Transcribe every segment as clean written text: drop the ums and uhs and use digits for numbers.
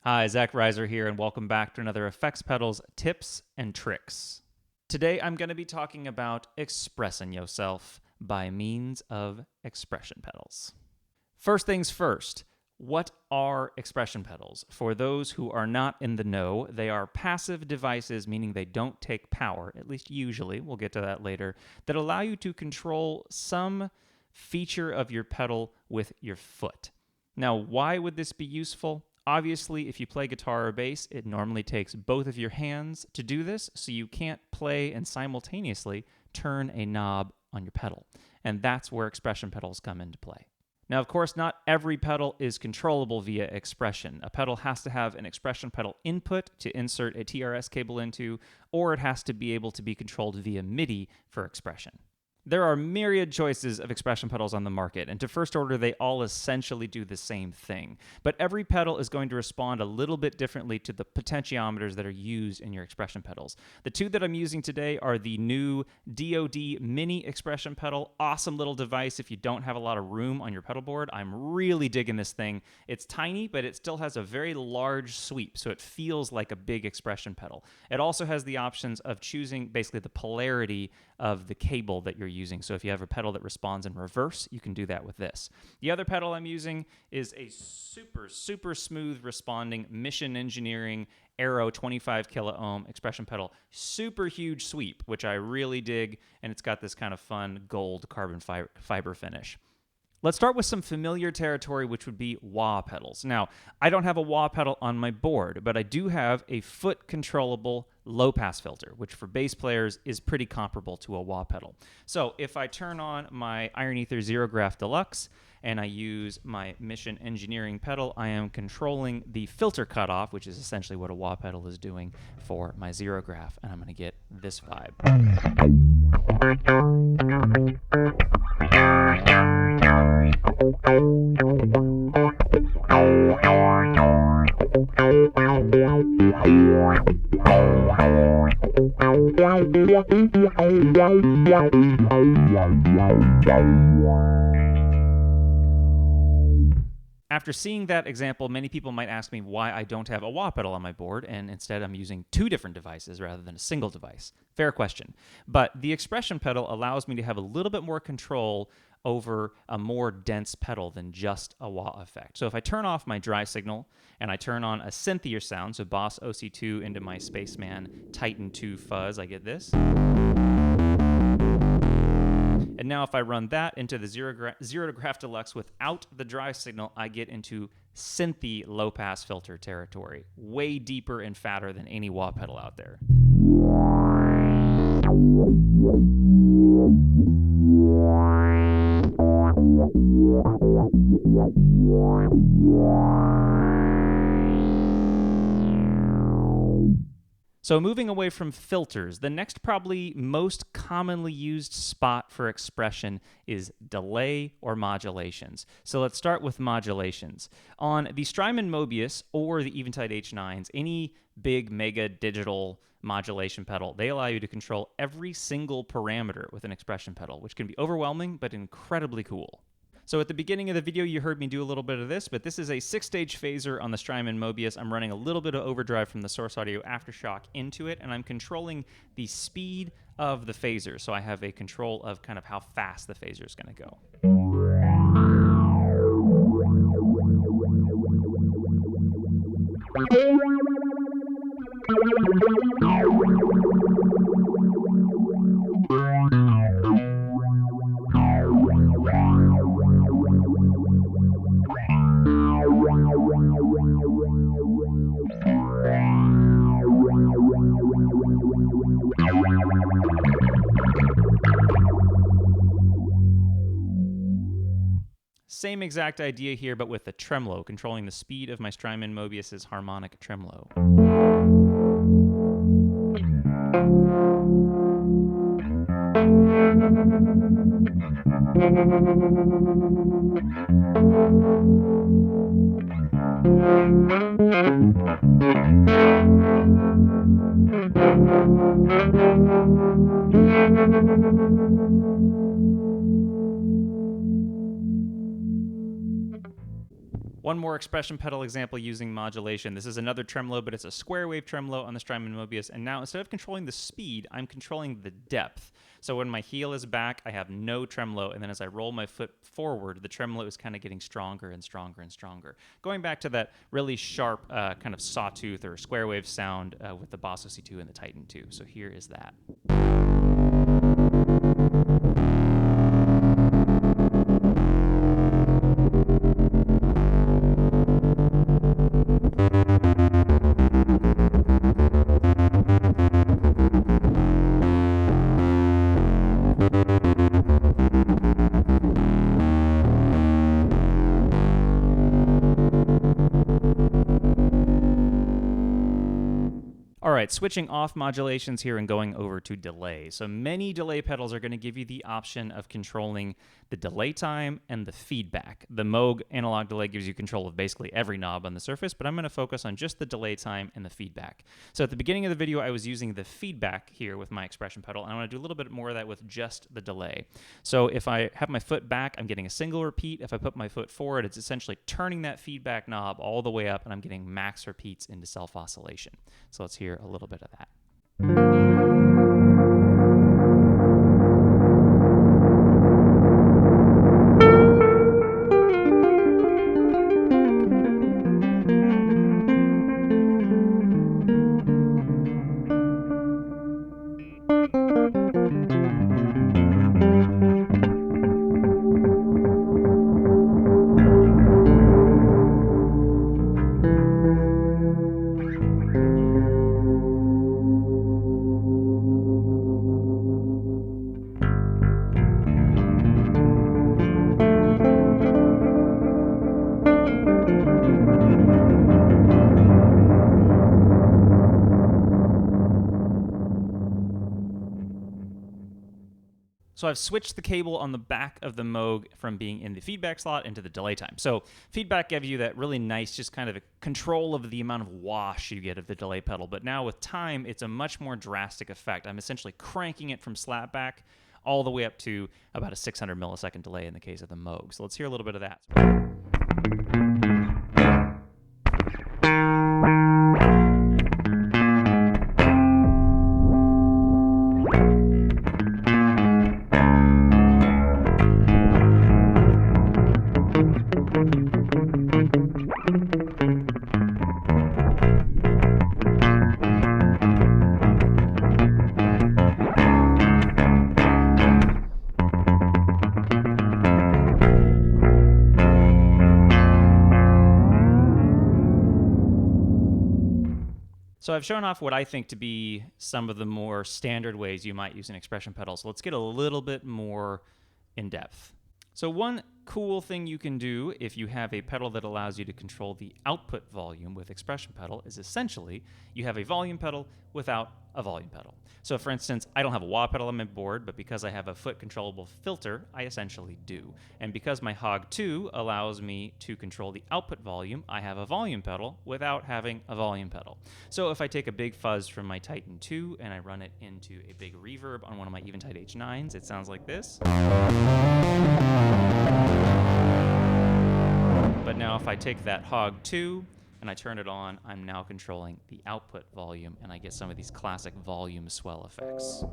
Hi, Zach Reiser here, and welcome back to another Effects Pedals Tips and Tricks. Today I'm going to be talking about expressing yourself by means of expression pedals. First things first, what are expression pedals? For those who are not in the know, they are passive devices, meaning they don't take power, at least usually, we'll get to that later, that allow you to control some feature of your pedal with your foot. Now, why would this be useful? Obviously, if you play guitar or bass, it normally takes both of your hands to do this, so you can't play and simultaneously turn a knob on your pedal. And that's where expression pedals come into play. Now, of course, not every pedal is controllable via expression. A pedal has to have an expression pedal input to insert a TRS cable into, or it has to be able to be controlled via MIDI for expression. There are myriad choices of expression pedals on the market, and to first order, they all essentially do the same thing. But every pedal is going to respond a little bit differently to the potentiometers that are used in your expression pedals. The two that I'm using today are the new DOD Mini Expression pedal. Awesome little device if you don't have a lot of room on your pedal board. I'm really digging this thing. It's tiny, but it still has a very large sweep, so it feels like a big expression pedal. It also has the options of choosing basically the polarity of the cable that you're using. So if you have a pedal that responds in reverse, you can do that with this. The other pedal I'm using is a super smooth responding Mission Engineering Aero 25 kilo ohm expression pedal. Super huge sweep, which I really dig, and it's got this kind of fun gold carbon fiber finish. Let's start with some familiar territory, which would be wah pedals. Now, I don't have a wah pedal on my board, but I do have a foot-controllable low-pass filter, which for bass players is pretty comparable to a wah pedal. So if I turn on my Iron Ether Zero Graph Deluxe and I use my Mission Engineering pedal, I am controlling the filter cutoff, which is essentially what a wah pedal is doing for my Zero Graph, and I'm going to get this vibe. After seeing that example, many people might ask me why I don't have a wah pedal on my board, and instead I'm using two different devices rather than a single device. Fair question. But the expression pedal allows me to have a little bit more control over a more dense pedal than just a wah effect. So if I turn off my dry signal and I turn on a synthier sound, so Boss OC2 into my Spaceman Titan 2 fuzz, I get this. And now if I run that into the Zero Graph Deluxe without the dry signal, I get into synthy low-pass filter territory. Way deeper and fatter than any wah pedal out there. So moving away from filters, the next probably most commonly used spot for expression is delay or modulations. So let's start with modulations. On the Strymon Mobius or the Eventide H9s, any big mega digital modulation pedal, they allow you to control every single parameter with an expression pedal, which can be overwhelming but incredibly cool. So at the beginning of the video, you heard me do a little bit of this, but this is a 6-stage phaser on the Strymon Mobius. I'm running a little bit of overdrive from the Source Audio Aftershock into it, and I'm controlling the speed of the phaser. So I have a control of kind of how fast the phaser is going to go. Same exact idea here, but with the tremolo, controlling the speed of my Strymon Mobius's harmonic tremolo. One more expression pedal example using modulation. This is another tremolo, but it's a square wave tremolo on the Strymon Mobius. And now instead of controlling the speed, I'm controlling the depth. So when my heel is back, I have no tremolo. And then as I roll my foot forward, the tremolo is kind of getting stronger and stronger and stronger. Going back to that really sharp kind of sawtooth or square wave sound with the Boss OC2 and the Titan 2. So here is that. All right, switching off modulations here and going over to delay. So many delay pedals are going to give you the option of controlling the delay time and the feedback. The Moog analog delay gives you control of basically every knob on the surface, but I'm going to focus on just the delay time and the feedback. So at the beginning of the video, I was using the feedback here with my expression pedal, and I want to do a little bit more of that with just the delay. So if I have my foot back, I'm getting a single repeat. If I put my foot forward, it's essentially turning that feedback knob all the way up, and I'm getting max repeats into self-oscillation. So let's hear a little bit of that. So I've switched the cable on the back of the Moog from being in the feedback slot into the delay time. So feedback gives you that really nice, just kind of a control of the amount of wash you get of the delay pedal. But now with time, it's a much more drastic effect. I'm essentially cranking it from slapback all the way up to about a 600 millisecond delay in the case of the Moog. So let's hear a little bit of that. So I've shown off what I think to be some of the more standard ways you might use an expression pedal. So let's get a little bit more in depth. So one cool thing you can do if you have a pedal that allows you to control the output volume with expression pedal is essentially you have a volume pedal without a volume pedal. So for instance, I don't have a wah pedal on my board, but because I have a foot controllable filter, I essentially do. And because my Hog 2 allows me to control the output volume, I have a volume pedal without having a volume pedal. So if I take a big fuzz from my Titan 2 and I run it into a big reverb on one of my Eventide H9s, it sounds like this. But now if I take that Hog 2 and I turn it on, I'm now controlling the output volume, and I get some of these classic volume swell effects.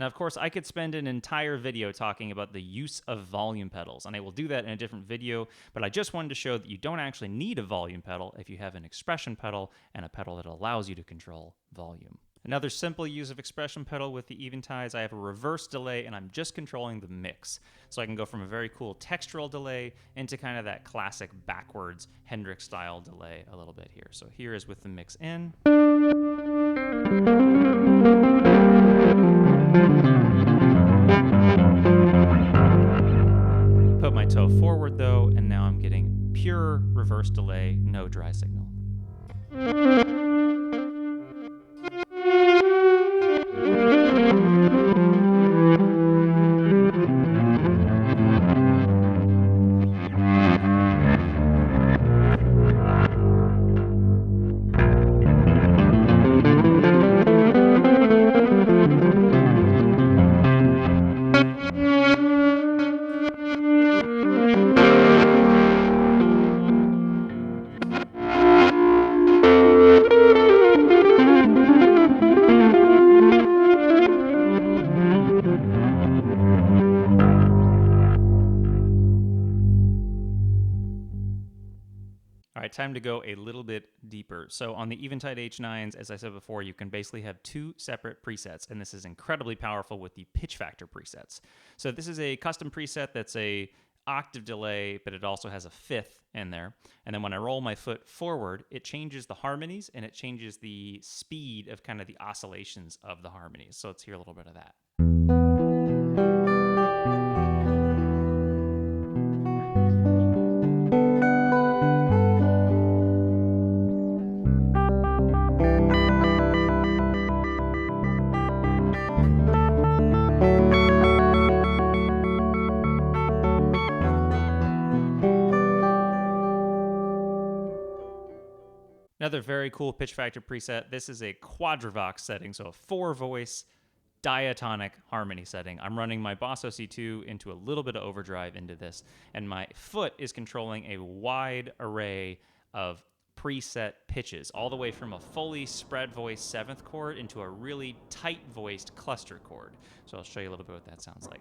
Now, of course, I could spend an entire video talking about the use of volume pedals, and I will do that in a different video, but I just wanted to show that you don't actually need a volume pedal if you have an expression pedal and a pedal that allows you to control volume. Another simple use of expression pedal with the Eventide is I have a reverse delay and I'm just controlling the mix. So I can go from a very cool textural delay into kind of that classic backwards Hendrix style delay a little bit here. So here is with the mix in. Put my toe forward though, and now I'm getting pure reverse delay, no dry signal. All right, time to go a little bit deeper. So on the Eventide H9s, as I said before, you can basically have two separate presets, and this is incredibly powerful with the pitch factor presets. So this is a custom preset that's a octave delay, but it also has a fifth in there. And then when I roll my foot forward, it changes the harmonies and it changes the speed of kind of the oscillations of the harmonies. So let's hear a little bit of that. Another very cool pitch factor preset. This is a Quadra Box setting, so a 4-voice diatonic harmony setting. I'm running my Boss OC2 into a little bit of overdrive into this, and my foot is controlling a wide array of preset pitches, all the way from a fully spread voice 7th chord into a really tight voiced cluster chord. So I'll show you a little bit what that sounds like.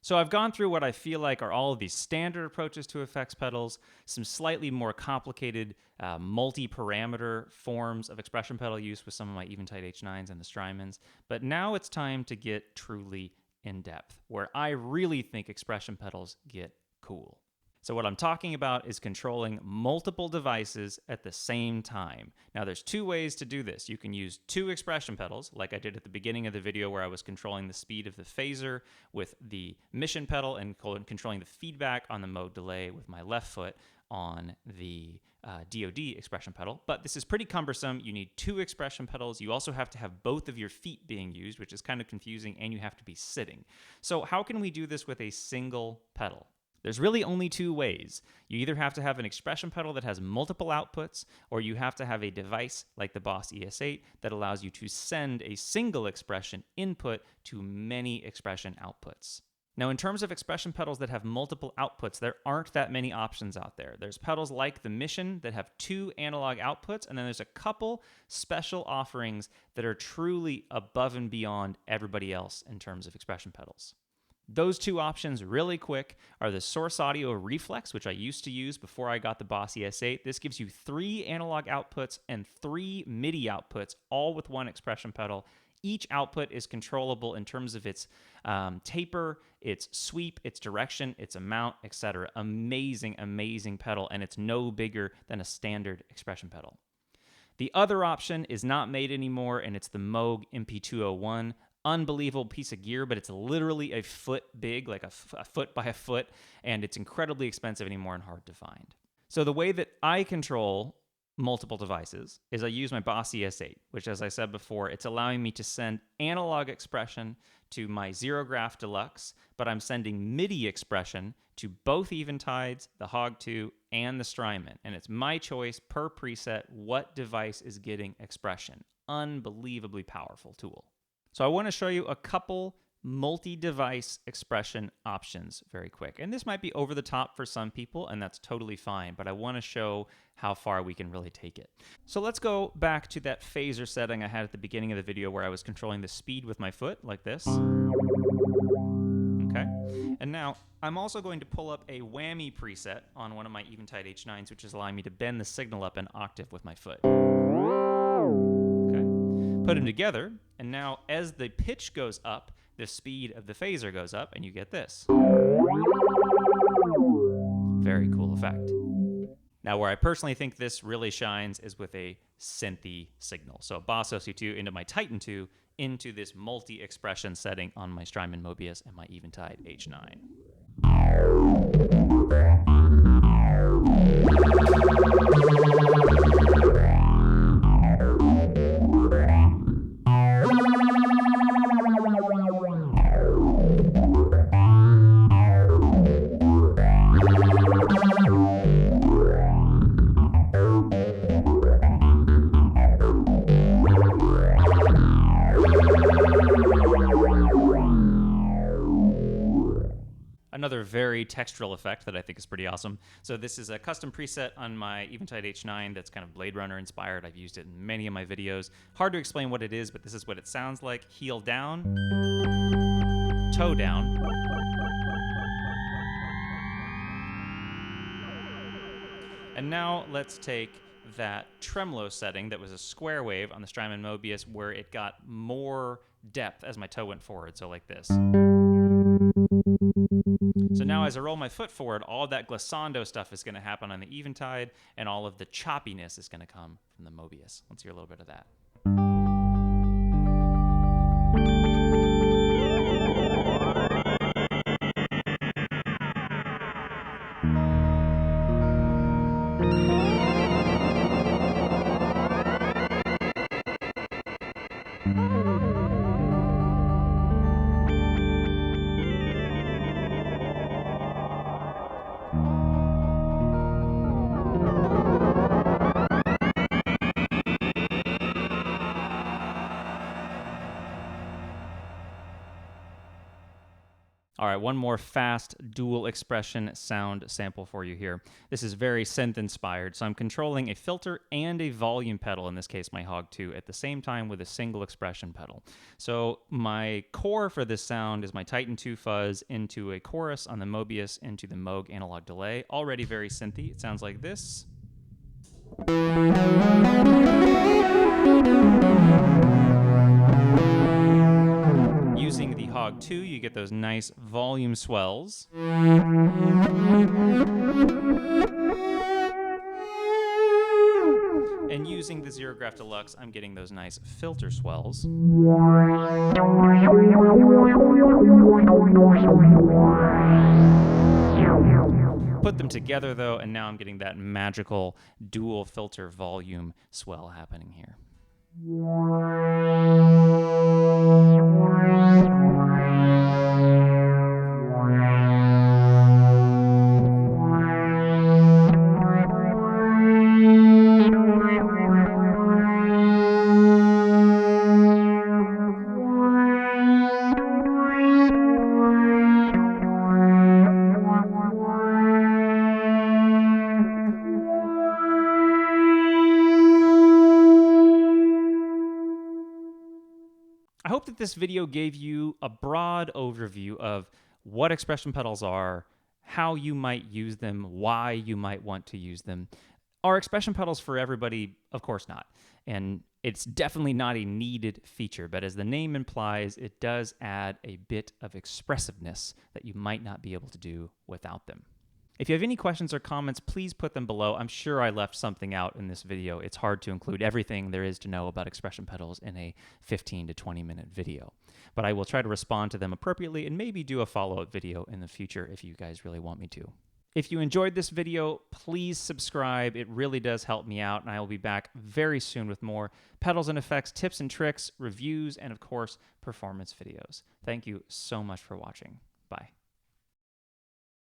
So I've gone through what I feel like are all of these standard approaches to effects pedals, some slightly more complicated multi-parameter forms of expression pedal use with some of my Eventide H9s and the Strymons, but now it's time to get truly in-depth, where I really think expression pedals get cool. So what I'm talking about is controlling multiple devices at the same time. Now there's two ways to do this. You can use two expression pedals, like I did at the beginning of the video where I was controlling the speed of the phaser with the Mission pedal and controlling the feedback on the Moog delay with my left foot on the DOD expression pedal. But this is pretty cumbersome. You need two expression pedals. You also have to have both of your feet being used, which is kind of confusing, and you have to be sitting. So how can we do this with a single pedal? There's really only two ways. You either have to have an expression pedal that has multiple outputs, or you have to have a device like the Boss ES8 that allows you to send a single expression input to many expression outputs. Now, in terms of expression pedals that have multiple outputs, there aren't that many options out there. There's pedals like the Mission that have two analog outputs, and then there's a couple special offerings that are truly above and beyond everybody else in terms of expression pedals. Those two options, really quick, are the Source Audio Reflex, which I used to use before I got the Boss ES8. This gives you 3 analog outputs and 3 MIDI outputs, all with one expression pedal. Each output is controllable in terms of its taper, its sweep, its direction, its amount, etc. Amazing, amazing pedal, and it's no bigger than a standard expression pedal. The other option is not made anymore, and it's the Moog MP201. Unbelievable piece of gear, but it's literally a foot big, like a foot by a foot, and it's incredibly expensive anymore and hard to find. So the way that I control multiple devices is I use my Boss ES8, which, as I said before, it's allowing me to send analog expression to my Zero Graph Deluxe, but I'm sending MIDI expression to both Eventides, the Hog2, and the Strymon. And it's my choice per preset what device is getting expression. Unbelievably powerful tool. So I want to show you a couple multi-device expression options very quick. And this might be over the top for some people, and that's totally fine, but I want to show how far we can really take it. So let's go back to that phaser setting I had at the beginning of the video where I was controlling the speed with my foot, like this. Okay. And now I'm also going to pull up a whammy preset on one of my Eventide H9s, which is allowing me to bend the signal up an octave with my foot. Okay. Put them together, and now as the pitch goes up, the speed of the phaser goes up, and you get this. Very cool effect. Now, where I personally think this really shines is with a synthy signal. So Boss OC2 into my Titan 2 into this multi-expression setting on my Strymon Mobius and my Eventide H9. Another very textural effect that I think is pretty awesome. So this is a custom preset on my Eventide H9 that's kind of Blade Runner inspired. I've used it in many of my videos. Hard to explain what it is, but this is what it sounds like. Heel down, toe down. And now let's take that tremolo setting that was a square wave on the Strymon Mobius where it got more depth as my toe went forward, so like this. So now as I roll my foot forward, all of that glissando stuff is going to happen on the Eventide, and all of the choppiness is going to come from the Mobius. Let's hear a little bit of that. All right, one more fast dual expression sound sample for you here. This is very synth inspired, so I'm controlling a filter and a volume pedal, in this case my Hog2, at the same time with a single expression pedal. So my core for this sound is my Titan 2 fuzz into a chorus on the Mobius into the Moog analog delay. Already very synthy. It sounds like this. Using the Hog2, you get those nice volume swells. And using the Zero Graph Deluxe, I'm getting those nice filter swells. Put them together, though, and now I'm getting that magical dual filter volume swell happening here. I hope that this video gave you a broad overview of what expression pedals are, how you might use them, why you might want to use them. Are expression pedals for everybody? Of course not. And it's definitely not a needed feature, but as the name implies, it does add a bit of expressiveness that you might not be able to do without them. If you have any questions or comments, please put them below. I'm sure I left something out in this video. It's hard to include everything there is to know about expression pedals in a 15 to 20 minute video. But I will try to respond to them appropriately and maybe do a follow-up video in the future if you guys really want me to. If you enjoyed this video, please subscribe. It really does help me out, and I will be back very soon with more pedals and effects, tips and tricks, reviews, and of course, performance videos. Thank you so much for watching. Bye.